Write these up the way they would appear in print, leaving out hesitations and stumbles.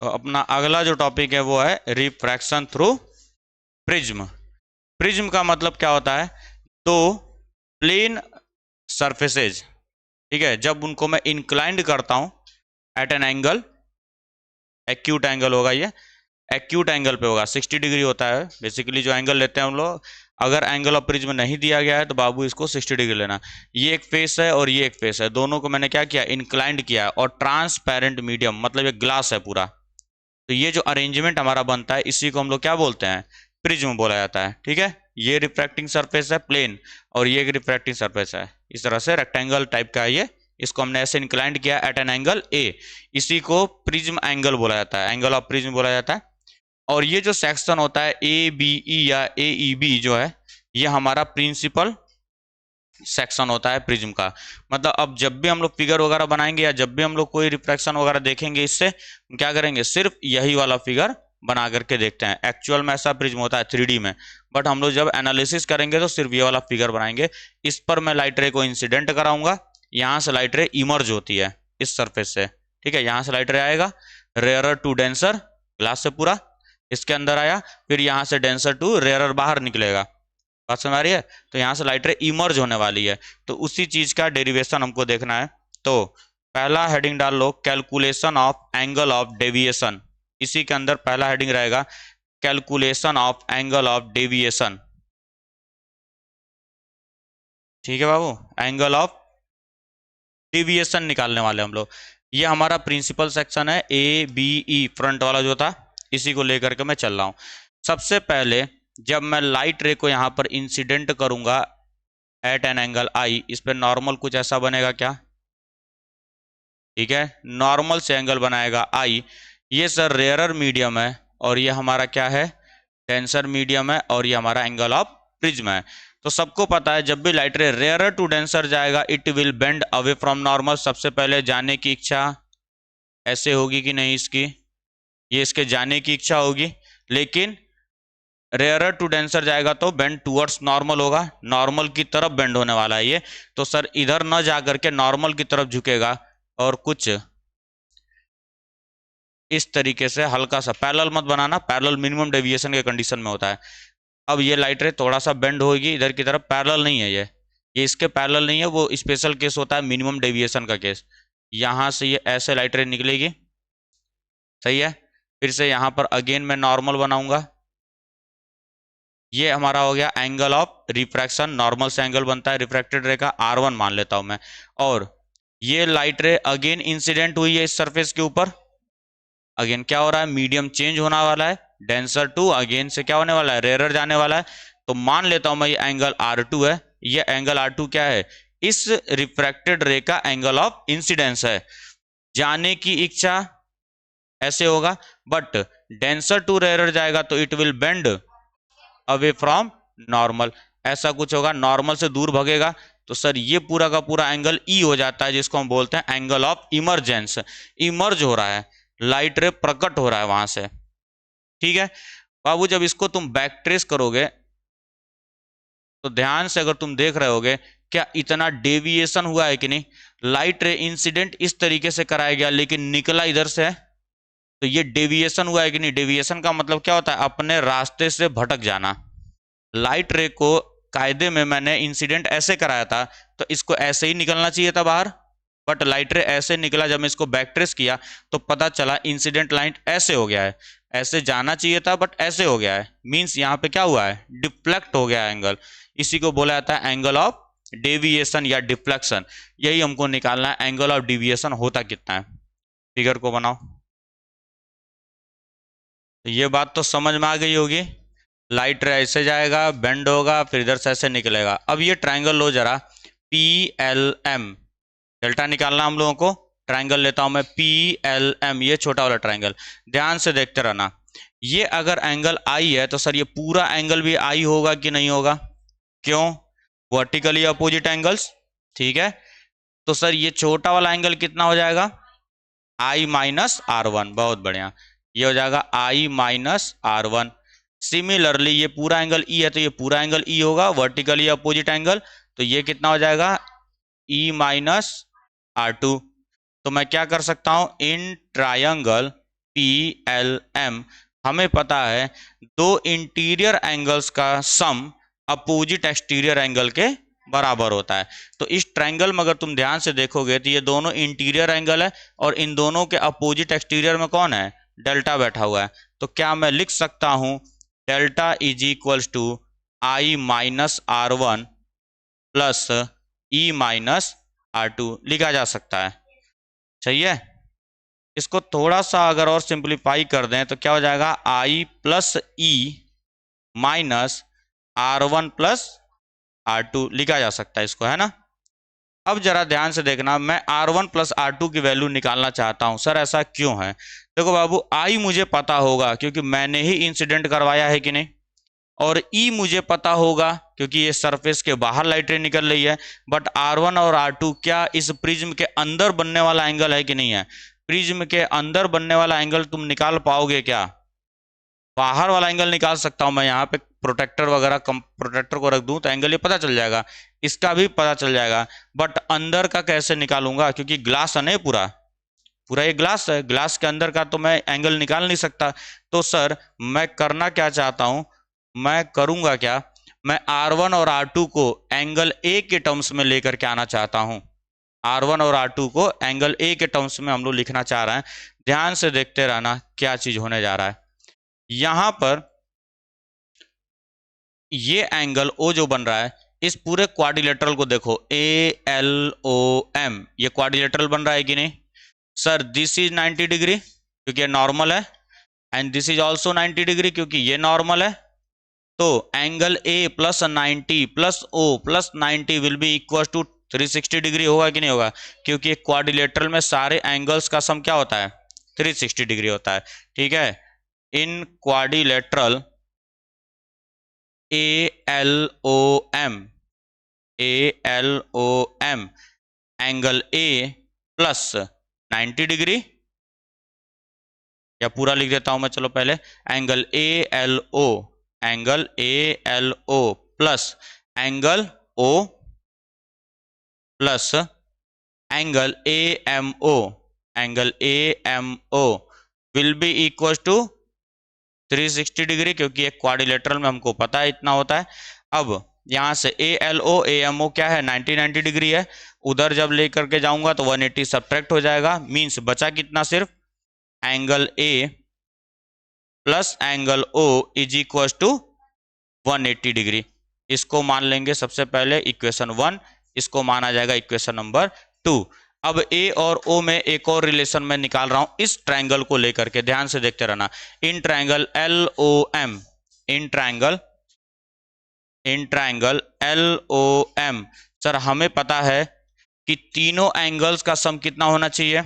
तो अपना अगला जो टॉपिक है वो है रिफ्रैक्शन थ्रू प्रिज्म। प्रिज्म का मतलब क्या होता है? दो प्लेन सरफेसेज, ठीक है, जब उनको मैं इंक्लाइंड करता हूं at an angle, acute angle होगा ये, एक्यूट एंगल पे होगा, 60 डिग्री होता है बेसिकली जो एंगल लेते हैं हम लोग। अगर एंगल ऑफ प्रिज्म नहीं दिया गया है तो बाबू इसको 60 डिग्री लेना। ये एक फेस है और ये एक फेस है, दोनों को मैंने क्या किया, इंक्लाइंड किया, और ट्रांसपेरेंट मीडियम मतलब ये ग्लास है पूरा। तो ये जो अरेंजमेंट हमारा बनता है इसी को हम लोग क्या बोलते हैं, प्रिज्म बोला जाता है। ठीक है, ये रिफ्रैक्टिंग सरफेस है प्लेन, और ये एक रिफ्रैक्टिंग सरफेस है, इस तरह से रेक्टेंगल टाइप का है ये। इसको हमने ऐसे इंक्लाइंड किया एट एन एंगल ए, इसी को प्रिज्म एंगल बोला जाता है, एंगल ऑफ प्रिज्म बोला जाता है। और ये जो सेक्शन होता है ए बी ई या ए ई बी जो है, ये हमारा प्रिंसिपल सेक्शन होता है प्रिज्म का। मतलब अब जब भी हम लोग फिगर वगैरह बनाएंगे या जब भी हम लोग कोई रिफ्रैक्शन वगैरह देखेंगे, इससे क्या करेंगे, सिर्फ यही वाला फिगर बना करके देखते हैं। एक्चुअल में ऐसा प्रिज्म होता है 3D में, बट हम लोग जब एनालिसिस करेंगे तो सिर्फ ये वाला फिगर बनाएंगे। इस पर मैं लाइट रे को इंसिडेंट कराऊंगा, यहाँ से लाइट रे इमर्ज होती है इस सरफेस से। ठीक है, यहाँ से लाइट रे आएगा रेयरर टू डेंसर, ग्लास से पूरा इसके अंदर आया, फिर यहाँ से डेंसर टू रेयरर बाहर निकलेगा। बात समझ आ रही है? तो यहाँ से लाइट रे इमर्ज होने वाली है, तो उसी चीज का डेरिवेशन हमको देखना है। तो पहला हेडिंग डाल लो, calculation of angle of deviation. इसी के अंदर पहला हेडिंग रहेगा calculation of angle of deviation. ठीक है बाबू, एंगल ऑफ डेविएशन निकालने वाले हम लोग। ये हमारा प्रिंसिपल सेक्शन है ए बी ई, फ्रंट वाला जो था इसी को लेकर के मैं चल रहा हूँ। सबसे पहले जब मैं लाइट रे को यहाँ पर इंसिडेंट करूंगा एट एन एंगल आई, इस पे नॉर्मल कुछ ऐसा बनेगा क्या? ठीक है, नॉर्मल से एंगल बनाएगा आई। ये सर रेयरर मीडियम है और ये हमारा क्या है, डेंसर मीडियम है, और ये हमारा एंगल ऑफ प्रिज्म है। तो सबको पता है जब भी light ray rarer to denser जाएगा it will bend away from normal. सबसे पहले जाने की इच्छा ऐसे होगी कि नहीं इसकी, ये इसके जाने की इच्छा होगी, लेकिन रेयरर टू डेंसर जाएगा तो बेंड टूवर्ड्स नॉर्मल होगा, नॉर्मल की तरफ बेंड होने वाला है ये। तो सर इधर न जा करके नॉर्मल की तरफ झुकेगा, और कुछ इस तरीके से हल्का सा, पैरेलल मत बनाना, पैरेलल मिनिमम डेविएशन के कंडीशन में होता है। अब ये लाइट रे थोड़ा सा बेंड होगी इधर की तरफ, पैरेलल नहीं है ये इसके पैरेलल नहीं है, वो स्पेशल केस होता है मिनिमम डेविएशन का केस। यहां से ये ऐसे लाइट रे निकलेगी, सही है। फिर से यहां पर अगेन मैं नॉर्मल बनाऊंगा, ये हमारा हो गया एंगल ऑफ रिफ्रैक्शन। नॉर्मल से एंगल बनता है रिफ्रैक्टेड रे का, R1 मान लेता हूं मैं। और ये लाइट रे अगेन इंसिडेंट हुई है इस सरफेस के ऊपर, अगेन क्या हो रहा है, मीडियम चेंज होने वाला है, डेंसर टू अगेन से क्या होने वाला है, रेयरर जाने वाला है। तो मान लेता हूं मैं ये एंगल R2 है, ये एंगल R2 क्या है, इस रिफ्रैक्टेड रे का एंगल ऑफ इंसिडेंस है। जाने की इच्छा ऐसे होगा, बट डेंसर टू रेयरर जाएगा तो it will bend away from normal, ऐसा कुछ होगा, नॉर्मल से दूर भगेगा। तो सर ये पूरा का पूरा एंगल ई हो जाता है, जिसको हम बोलते हैं एंगल ऑफ इमरजेंस। इमर्ज हो रहा है, लाइट रे प्रकट हो रहा है वहां से। ठीक है बाबू, जब इसको तुम बैक ट्रेस करोगे तो ध्यान से अगर तुम देख रहे होगे क्या इतना डेविएशन हुआ है कि नहीं। लाइट रे इंसिडेंट इस तरीके से कराया गया लेकिन निकला इधर से है, तो ये डेविएशन हुआ है कि नहीं। डेविएशन का मतलब क्या होता है, अपने रास्ते से भटक जाना। लाइट रे को कायदे में मैंने इंसिडेंट ऐसे कराया था, तो इसको ऐसे ही निकलना चाहिए था बाहर, बट लाइट रे ऐसे निकला। जब मैं इसको बैक ट्रेस किया तो पता चला इंसिडेंट लाइन ऐसे हो गया है, ऐसे जाना चाहिए था बट ऐसे हो गया है, मींस यहाँ पे क्या हुआ है, डिफ्लेक्ट हो गया एंगल। इसी को बोला जाता है एंगल ऑफ डेविएशन या डिफ्लेक्शन। यही हमको निकालना है, एंगल ऑफ डेविएशन होता कितना है। फिगर को बनाओ। तो ये बात तो समझ में आ गई होगी, लाइट रे ऐसे जाएगा, बेंड होगा, फिर इधर से ऐसे निकलेगा। अब ये ट्राइंगल लो जरा, पी एल एम, डेल्टा निकालना हम लोगों को। ट्राइंगल लेता हूं मैं पी एल एम, ये छोटा वाला ट्राइंगल, ध्यान से देखते रहना। ये अगर एंगल आई है तो सर ये पूरा एंगल भी आई होगा कि नहीं होगा, क्यों, वर्टिकली अपोजिट एंगल्स। ठीक है, तो सर ये छोटा वाला एंगल कितना हो जाएगा, आई माइनस R1, बहुत बढ़िया, ये हो जाएगा आई माइनस R1। सिमिलरली ये पूरा एंगल ई है तो ये पूरा एंगल ई होगा, वर्टिकली अपोजिट एंगल, तो ये कितना हो जाएगा, ई माइनस R2। तो मैं क्या कर सकता हूं, इन ट्रायंगल PLM, हमें पता है दो इंटीरियर एंगल्स का सम अपोजिट एक्सटीरियर एंगल के बराबर होता है। तो इस ट्रायंगल में अगर तुम ध्यान से देखोगे तो ये दोनों इंटीरियर एंगल है और इन दोनों के अपोजिट एक्सटीरियर में कौन है, डेल्टा बैठा हुआ है। तो क्या मैं लिख सकता हूं delta is equals to I minus R1 plus E minus R2 लिखा जा सकता है। सही है। इसको थोड़ा सा अगर और सिंप्लीफाई कर दें तो क्या हो जाएगा, I plus E minus R1 plus R2 लिखा जा सकता है इसको, है ना। अब जरा ध्यान से देखना, मैं R1 प्लस R2 की वैल्यू निकालना चाहता हूं। सर ऐसा क्यों है? देखो बाबू, I मुझे पता होगा क्योंकि मैंने ही इंसिडेंट करवाया है कि नहीं, और E मुझे पता होगा क्योंकि ये सरफेस के बाहर लाइट रे निकल रही है। बट R1 और R2 क्या इस प्रिज्म के अंदर बनने वाला एंगल है कि नहीं है? प्रिज्म के अंदर बनने वाला एंगल तुम निकाल पाओगे क्या? बाहर वाला एंगल निकाल सकता हूं मैं, यहाँ पे प्रोटेक्टर वगैरह प्रोटेक्टर को रख दूं तो एंगल ये पता चल जाएगा, इसका भी पता चल जाएगा। बट अंदर का कैसे निकालूंगा, क्योंकि ग्लास है ना पूरा पूरा ये ग्लास है, ग्लास के अंदर का तो मैं एंगल निकाल नहीं सकता। तो सर मैं करना क्या चाहता हूं, मैं करूंगा क्या, मैं R1 और R2 को एंगल A के टर्म्स में लेकर के आना चाहता हूं। R1 और R2 को एंगल A के टर्म्स में हम लोग लिखना चाह रहे हैं। ध्यान से देखते रहना क्या चीज होने जा रहा है। यहां पर ये एंगल O जो बन रहा है, इस पूरे क्वाड्रिलेटरल को देखो, ALOM, ये क्वाड्रिलेटरल बन रहा है कि नहीं? सर दिस इज 90 डिग्री क्योंकि ये नॉर्मल है, and this is also 90 degree क्योंकि ये नॉर्मल है। तो angle A plus 90 plus O plus 90 will be equal to 360 degree, होगा कि नहीं होगा? क्योंकि क्वाड्रिलेटरल में सारे एंगल्स का सम क्या होता है, 360 डिग्री होता है। ठीक है। In quadrilateral ALOM angle A plus 90 degree, या पूरा लिख देता हूं मैं, चलो पहले angle ALO plus angle O plus angle AMO will be equal to 360 degree, क्योंकि एक क्वाड्रिलेटरल में हमको पता है इतना होता है। अब यहां से AMO क्या है, 90 डिग्री है। उधर जब लेकर के जाऊंगा तो 180 सब्ट्रैक्ट हो जाएगा, मींस बचा कितना, सिर्फ angle A plus angle O is equal to 180 degree. इसको मान लेंगे सबसे पहले इक्वेशन 1, इसको माना जाएगा इक्वेशन नंबर 2। अब A और O में एक और रिलेशन मैं निकाल रहा हूं इस ट्रायंगल को लेकर के, ध्यान से देखते रहना। In triangle LOM, in triangle LOM, sir हमें पता है कि तीनों एंगल्स का सम कितना होना चाहिए,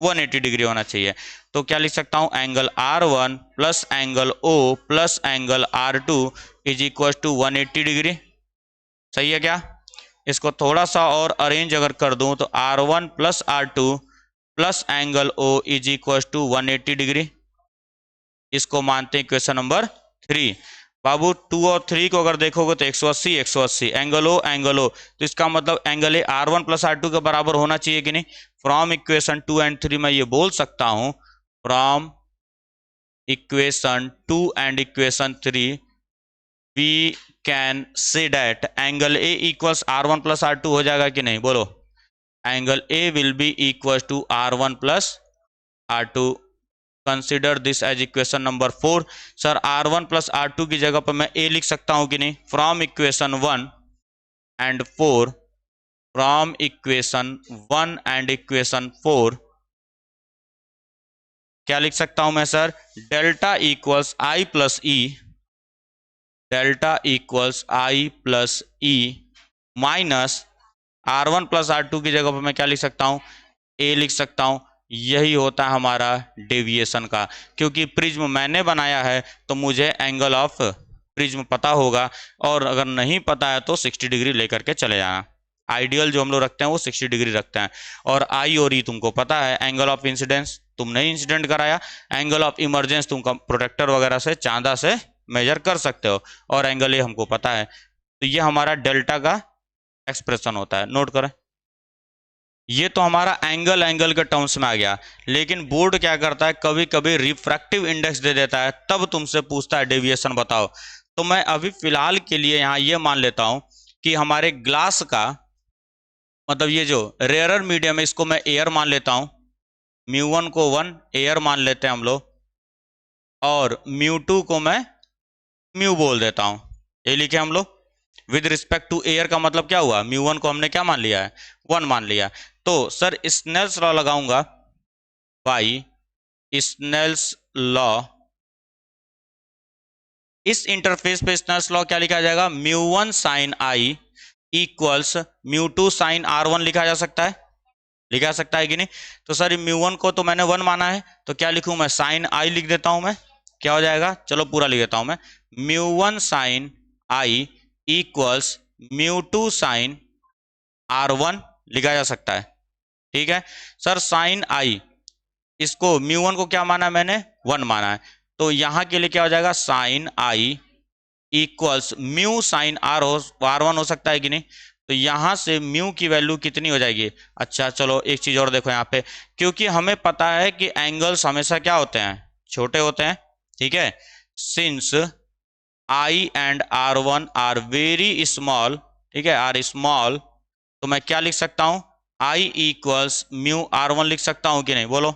180 डिग्री होना चाहिए। तो क्या लिख सकता हूं, angle R1 plus angle O plus angle R2 is equal to 180 degree. सही है क्या? इसको थोड़ा सा और अरेंज अगर कर दूं तो R1 plus R2 plus angle O is equal to 180 degree. इसको मानते हैं इक्वेशन नंबर 3। बाबू 2 और 3 को अगर देखोगे तो 180 180, एंगल O, तो इसका मतलब angle A R1 plus R2 के बराबर होना चाहिए कि नहीं? फ्रॉम इक्वेशन 2 एंड 3 मैं ये बोल सकता हूं, from equation 2 and equation 3 we can say that angle A equals R1 plus R2 हो जाएगा कि नहीं, बोलो? Angle A will be equal to R1 plus R2। Consider this as equation number 4। Sir R1 plus R2 की जगह पर मैं A लिख सकता हूं कि नहीं? From equation 1 and 4, from equation 1 and equation 4 क्या लिख सकता हूं मैं sir? Delta equals I plus E, delta equals I plus E minus R1 plus R2 की जगह पर मैं क्या लिख सकता हूं? A लिख सकता हूं। यही होता है हमारा डेविएशन का, क्योंकि प्रिज्म मैंने बनाया है तो मुझे एंगल ऑफ प्रिज्म पता होगा, और अगर नहीं पता है तो 60 डिग्री लेकर के चले जाना। आइडियल जो हम लोग रखते हैं वो 60 डिग्री रखते हैं। और आई और ई तुमको पता है, एंगल ऑफ इंसिडेंस तुमने इंसिडेंट कराया, एंगल ऑफ इमरजेंस तुम प्रोटेक्टर वगैरह से चांदा से मेजर कर सकते हो, और एंगल ए हमको पता है। तो ये हमारा डेल्टा का एक्सप्रेशन होता है, नोट करें। ये तो हमारा एंगल के टर्म्स में आ गया, लेकिन बोर्ड क्या करता है, कभी कभी रिफ्रैक्टिव इंडेक्स दे देता है, तब तुमसे पूछता है डेविएशन बताओ। तो मैं अभी फिलहाल के लिए यहाँ ये मान लेता हूँ कि हमारे ग्लास का मतलब ये जो रेयरर मीडियम है इसको मैं एयर मान लेता हूँ, μ1 को 1 एयर मान लेते हैं हम लोग, और μ2 को मैं म्यू बोल देता हूँ। ये लिखे हम लोग। विद रिस्पेक्ट टू एयर का मतलब क्या हुआ, μ1 को हमने क्या मान लिया है, 1 मान लिया। तो सर स्नेल्स लॉ लगाऊंगा, बाई स्नेल्स लॉ, इस इंटरफेस पे स्नेल्स लॉ क्या लिखा जाएगा, μ1 sign I equals μ2 sign r1 लिखा जा सकता है, लिखा सकता है कि नहीं। तो सर μ1 को तो मैंने 1 माना है, तो क्या लिखूं मैं, साइन आई लिख देता हूं मैं, क्या हो जाएगा, चलो पूरा लिख देता हूं मैं, μ1 sign I equals μ2 sign r1 लिखा जा सकता है। ठीक है सर, साइन आई, इसको μ1 को क्या माना मैंने, 1 माना है, तो यहां के लिए क्या हो जाएगा, sign I equals mu sign r1 हो सकता है कि नहीं। तो यहां से म्यू की वैल्यू कितनी हो जाएगी, अच्छा चलो एक चीज और देखो यहाँ पे, क्योंकि हमें पता है कि एंगल्स हमेशा क्या होते हैं, छोटे होते हैं। ठीक है, since I and r1 are very small, ठीक है, आर स्मॉल, तो मैं क्या लिख सकता हूं, I इक्वल्स म्यू r1 लिख सकता हूं कि नहीं, बोलो,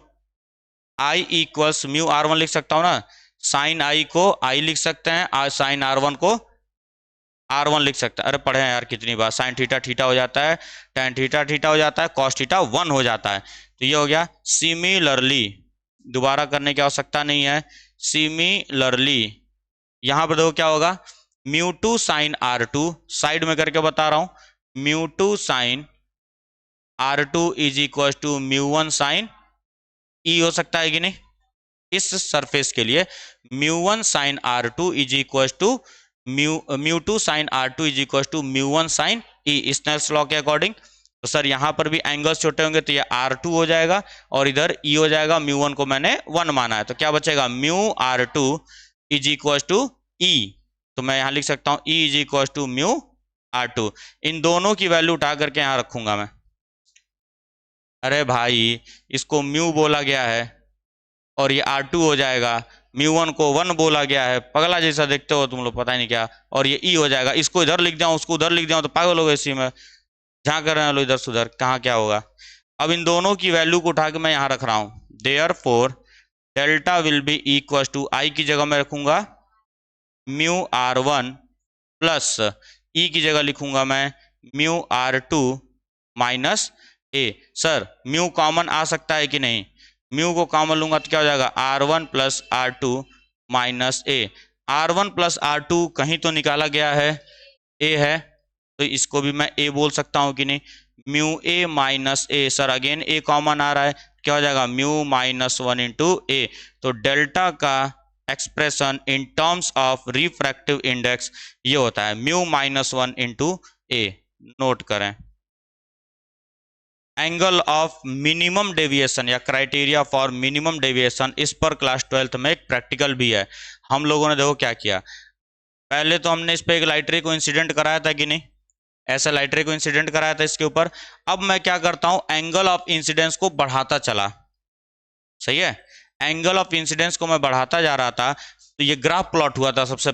I इक्वल्स म्यू r1 लिख सकता हूं ना, साइन आई को I लिख सकते हैं, साइन r1 को r1 लिख सकता है। अरे पढ़े हैं यार कितनी बार, साइन थीटा थीटा हो जाता है, टेन थीटा थीटा हो जाता है, कॉस थीटा 1 हो जाता है। तो ये हो गया सिमिलरली, दोबारा करने की आवश्यकता नहीं है, सिमिलरली यहां पर देखो क्या होगा, μ2 साइन r2, साइड में करके बता रहा हूं, μ2 sine r2 is equal to μ1 sine e हो सकता है कि नहीं। इस सरफेस के लिए μ1 sine r2 is equal to μ2 sine r2 is equal to μ1 sine e, Snell's law के अकॉर्डिंग। तो सर यहां पर भी एंगल्स छोटे होंगे, तो ये r2 हो जाएगा और इधर ई हो जाएगा, μ1 को मैंने 1 माना है, तो क्या बचेगा, mu r2 is equal to e, तो मैं यहां लिख सकता हूं e is equal to mu r2। इन दोनों की वैल्यू उठा करके यहां रखूंगा मैं। अरे भाई इसको म्यू बोला गया है और ये r2 हो जाएगा, μ1 को 1 बोला गया है, पगला जैसा देखते हो तुम लोग, पता ही नहीं क्या, और ये ई हो जाएगा, इसको इधर लिख दिया उसको उधर लिख दिया तो पागल हो गए, इसी में जहां कर रहे हैं लोग इधर सुधर, कहाँ क्या होगा। अब इन दोनों की वैल्यू को उठा के मैं यहां रख रहा हूं, therefore delta will be equal to, i की जगह मैं रखूंगा म्यू r1 प्लस ई की जगह लिखूंगा मैं म्यू r2 माइनस ए। सर म्यू कॉमन आ सकता है कि नहीं, म्यू को कॉमन लूंगा तो क्या हो जाएगा, r1 प्लस r2 माइनस ए, r1 प्लस r2 कहीं तो निकाला गया है, ए है, तो इसको भी मैं ए बोल सकता हूं कि नहीं, mu A minus A, sir again A common आ रहा है, क्या हो जाएगा, म्यू माइनस 1 इंटू ए। तो डेल्टा का expression in terms of refractive index ये होता है म्यू माइनस 1 इंटू ए। नोट करें, एंगल ऑफ मिनिमम डेविएशन या क्राइटेरिया फॉर मिनिमम डेविएशन, इस पर क्लास 12th में एक प्रैक्टिकल भी है। हम लोगों ने देखो क्या किया, पहले तो हमने इस पे एक लाइट रे को इंसिडेंट कराया था कि नहीं, ऐसा लाइट रे को इंसिडेंट कराया था इसके ऊपर। अब मैं क्या करता हूं, एंगल ऑफ इंसिडेंस को बढ़ाता चला, सही है, एंगल ऑफ इंसिडेंस को मैं बढ़ाता जा रहा था, तो ये ग्राफ प्लॉट हुआ था सबसे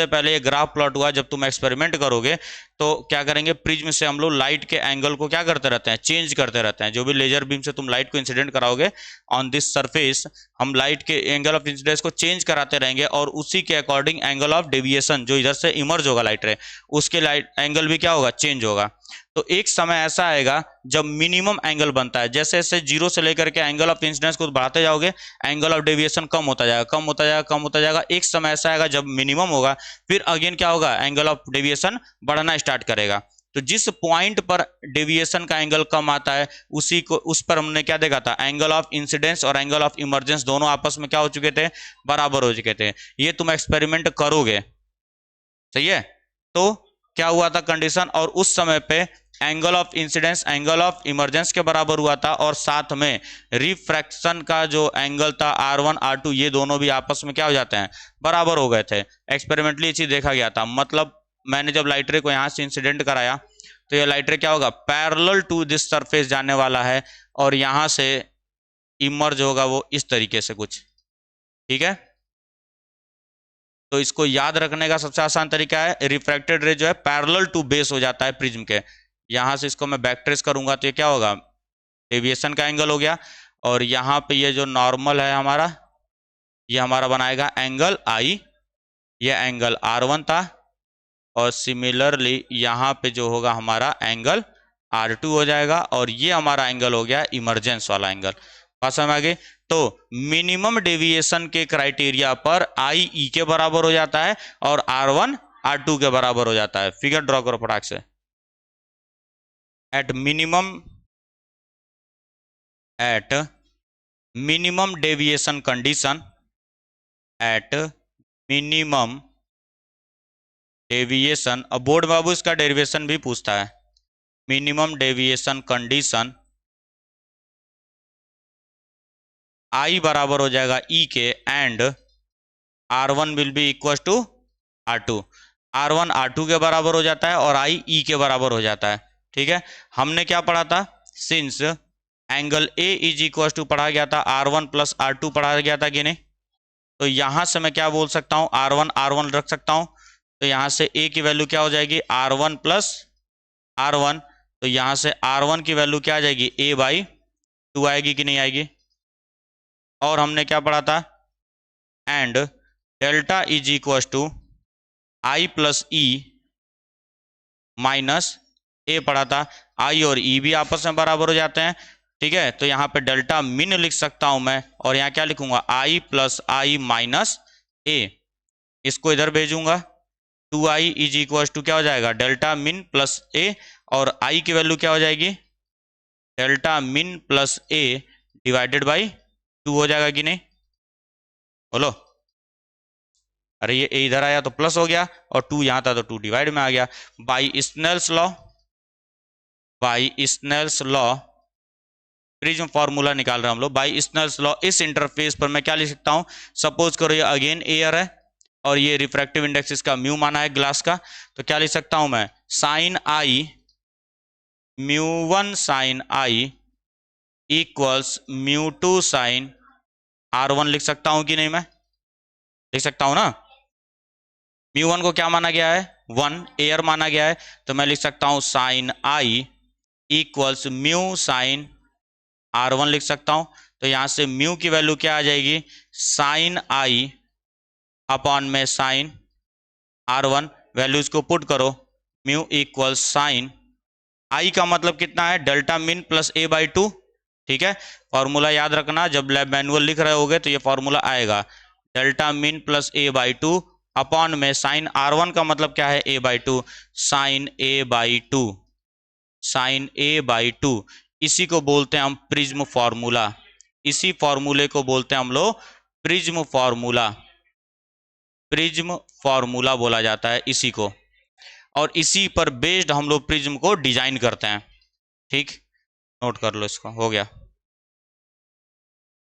पहले ये ग्राफ प्लॉट हुआ। जब तुम एक्सपेरिमेंट करोगे तो क्या करेंगे, प्रिज्म से हम लोग लाइट के एंगल को क्या करते रहते हैं, चेंज करते रहते हैं, जो भी लेजर बीम से तुम लाइट को इंसिडेंट कराओगे ऑन दिस सरफेस, हम लाइट के एंगल ऑफ इंसिडेंस को चेंज कराते रहेंगे, और उसी के अकॉर्डिंग एंगल ऑफ डेविएशन जो इधर से इमर्ज होगा लाइट रे, उसके लाइट एंगल भी क्या होगा, चेंज होगा। तो एक समय ऐसा आएगा जब मिनिमम एंगल बनता है, जैसे जैसे जीरो से लेकर के एंगल ऑफ इंसिडेंस को बढ़ाते जाओगे, एंगल ऑफ डेविएशन कम होता जाएगा, कम होता जाएगा, कम होता जाएगा, एक समय ऐसा आएगा जब मिनिमम होगा, फिर अगेन क्या होगा, एंगल ऑफ डेविएशन बढ़ना स्टार्ट करेगा। तो जिस पॉइंट पर डेविएशन का एंगल कम आता है उसी को, उस पर हमने क्या देखा था, एंगल ऑफ इंसिडेंस और एंगल ऑफ इमर्जेंस दोनों आपस में क्या हो चुके थे, बराबर हो चुके थे। ये तुम एक्सपेरिमेंट करोगे, सही है। तो क्या हुआ था कंडीशन, और उस समय पे angle of incidence angle of emergence के बराबर हुआ था, और साथ में रिफ्रैक्शन का जो एंगल था r1 r2 ये दोनों भी आपस में क्या हो जाते हैं, बराबर हो गए थे। एक्सपेरिमेंटली ये चीज देखा गया था, मतलब मैंने जब लाइट रे को यहाँ से इंसिडेंट कराया तो ये लाइट रे क्या होगा, पैरेलल टू दिस सरफेस जाने वाला है और यहां से इमर्ज होगा वो इस तरीके से कुछ, ठीक है। तो इसको याद रखने का सबसे आसान तरीका है, रिफ्रैक्टेड रे जो है पैरेलल टू बेस हो जाता है प्रिज्म के। यहां से इसको मैं बैक ट्रेस करूंगा तो ये क्या होगा, डेविएशन का एंगल हो गया। और यहाँ पे ये जो नॉर्मल है हमारा, ये हमारा बनाएगा एंगल आई, ये एंगल R1 था। और सिमिलरली यहाँ पे जो होगा हमारा एंगल R2 हो जाएगा और ये हमारा एंगल हो गया इमरजेंस वाला एंगल। बात समझ आ गई। तो मिनिमम डेविएशन के क्राइटेरिया पर आई ई के बराबर हो जाता है और R1 R2 के बराबर हो जाता है। फिगर ड्रॉ करो फटाक से। At minimum deviation condition, at minimum deviation, अब बोर्ड बाबू इसका डेरिवेशन भी पूछता है। मिनिमम डेविएशन कंडीशन आई बराबर हो जाएगा ई के and R1 will be equal to R2। R1 R2 के बराबर हो जाता है और आई ई के बराबर हो जाता है, ठीक है। हमने क्या पढ़ा था, since angle A is equal to पढ़ा गया था R1 प्लस R2 पढ़ा गया था कि नहीं। तो यहां से मैं क्या बोल सकता हूं, R1 रख सकता हूं। तो यहां से a की वैल्यू क्या हो जाएगी, R1 प्लस R1। तो यहां से R1 की वैल्यू क्या आ जाएगी, a/2 आएगी कि नहीं आएगी। और हमने क्या पढ़ा था, and delta is equal to i plus e minus A पढ़ा था। आई और ई भी आपस में बराबर हो जाते हैं, ठीक है। तो यहाँ पे डेल्टा मिन लिख सकता हूं मैं और यहाँ क्या लिखूंगा, आई प्लस आई माइनस ए। इसको इधर भेजूंगा, 2i इज इक्वल टू क्या हो जाएगा, डेल्टा मिन प्लस ए। और i की वैल्यू क्या हो जाएगी, डेल्टा मिन प्लस ए डिवाइडेड बाई 2 हो जाएगा कि नहीं, बोलो। अरे ये a इधर आया तो प्लस हो गया और 2 यहां था तो 2 डिवाइड में आ गया। By Snell's law prism formula निकाल रहे हैं हम लोग। बाई स्नेल्स लॉ इस इंटरफेस पर मैं क्या लिख सकता हूं, सपोज करो ये अगेन एयर है और ये रिफ्रैक्टिव इंडेक्स इसका म्यू माना है ग्लास का। तो क्या लिख सकता हूं मैं, sign I μ1 sign I equals μ2 sign R1 लिख सकता हूं कि नहीं, मैं लिख सकता हूं ना। μ1 को क्या माना गया है, 1 एयर माना गया है। तो मैं लिख सकता हूं sign I equals mu sign R1 लिख सकता हूं। तो यहां से म्यू की वैल्यू क्या आ जाएगी, साइन आई अपॉन में साइन R1, वैल्यूज को पुट करो, म्यू इक्वल साइन आई का मतलब कितना है, डेल्टा मिन प्लस a/2, ठीक है। फॉर्मूला याद रखना, जब लैब मैनुअल लिख रहे होगे तो ये फॉर्मूला आएगा, डेल्टा मिन प्लस a/2 अपॉन में साइन R1 का मतलब क्या है, a/2, sign a/2, sign a/2। इसी को बोलते हैं हम प्रिज्म फॉर्मूला, इसी फॉर्मूले को बोलते हैं हम लोग प्रिज्म फॉर्मूला। प्रिज्म फॉर्मूला बोला जाता है इसी को, और इसी पर बेस्ड हम लोग प्रिज्म को डिजाइन करते हैं, ठीक। नोट कर लो इसको, हो गया।